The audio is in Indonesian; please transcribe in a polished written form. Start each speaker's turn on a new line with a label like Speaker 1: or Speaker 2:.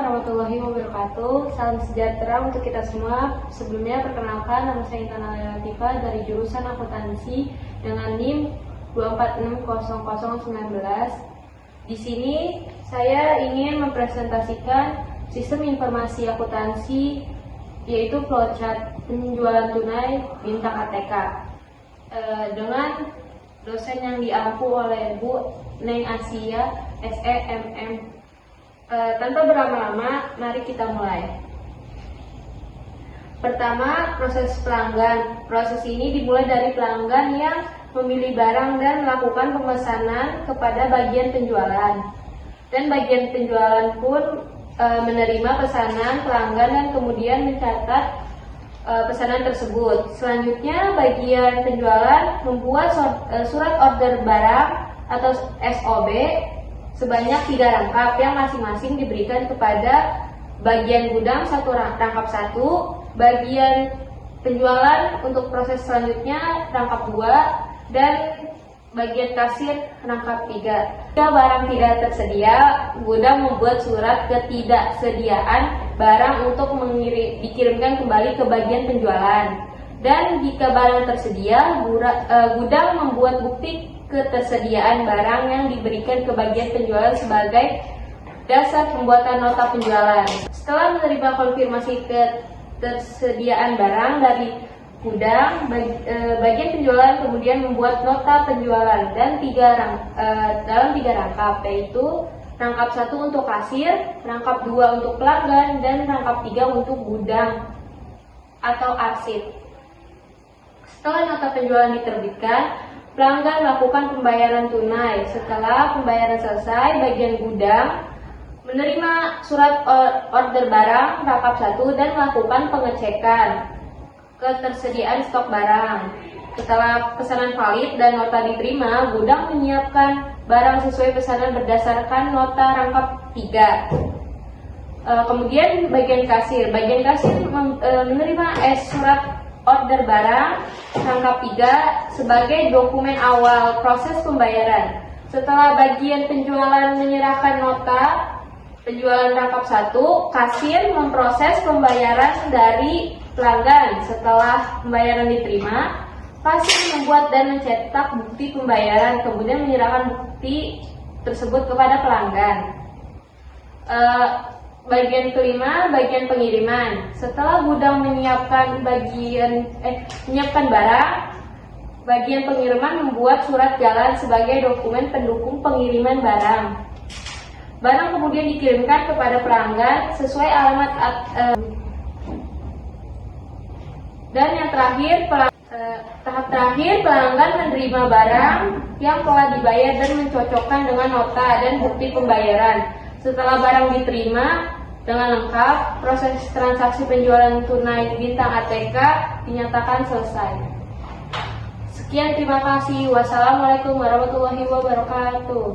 Speaker 1: warahmatullahi wabarakatuh. Salam sejahtera untuk kita semua. Sebelumnya perkenalkan, nama saya Intan Alia Latifah dari jurusan akuntansi dengan NIM 2460019. Di sini saya ingin mempresentasikan sistem informasi akuntansi, yaitu flowchart penjualan tunai bintang ATK dengan dosen yang diampu oleh Bu Neng Asia SEMM. Tanpa berlama-lama, mari kita mulai. Pertama, proses pelanggan. Proses ini dimulai dari pelanggan yang memilih barang dan melakukan pemesanan kepada bagian penjualan. Dan bagian penjualan pun menerima pesanan pelanggan dan kemudian mencatat pesanan tersebut. Selanjutnya, bagian penjualan membuat surat order barang atau SOB sebanyak 3 rangkap yang masing-masing diberikan kepada bagian gudang rangkap 1, bagian penjualan untuk proses selanjutnya rangkap 2, dan bagian kasir rangkap 3. Jika barang tidak tersedia, gudang membuat surat ketidaksediaan barang untuk dikirimkan kembali ke bagian penjualan. Dan jika barang tersedia, gudang membuat bukti ketersediaan barang yang diberikan ke bagian penjualan sebagai dasar pembuatan nota penjualan. Setelah menerima konfirmasi ketersediaan barang dari gudang, bagian penjualan kemudian membuat nota penjualan dan dalam 3 rangkap, yaitu rangkap 1 untuk kasir, rangkap 2 untuk pelanggan, dan rangkap 3 untuk gudang atau arsip. Setelah nota penjualan diterbitkan, pelanggan melakukan pembayaran tunai. Setelah pembayaran selesai, bagian gudang menerima surat order barang rangkap 1 dan melakukan pengecekan ketersediaan stok barang. Setelah pesanan valid dan nota diterima, gudang menyiapkan barang sesuai pesanan berdasarkan nota rangkap 3. Kemudian bagian kasir menerima surat order barang rangkap 3 sebagai dokumen awal proses pembayaran. Setelah bagian penjualan menyerahkan nota penjualan rangkap 1, kasir memproses pembayaran dari pelanggan. Setelah pembayaran diterima, kasir membuat dan mencetak bukti pembayaran, kemudian menyerahkan bukti tersebut kepada pelanggan. Bagian kelima, bagian pengiriman. Setelah gudang menyiapkan barang, bagian pengiriman membuat surat jalan sebagai dokumen pendukung pengiriman barang. Barang kemudian dikirimkan kepada pelanggan sesuai alamat dan yang terakhir, tahap terakhir, pelanggan menerima barang yang telah dibayar dan mencocokkan dengan nota dan bukti pembayaran. Setelah barang diterima dengan lengkap, proses transaksi penjualan tunai bintang ATK dinyatakan selesai. Sekian, terima kasih. Wassalamualaikum warahmatullahi wabarakatuh.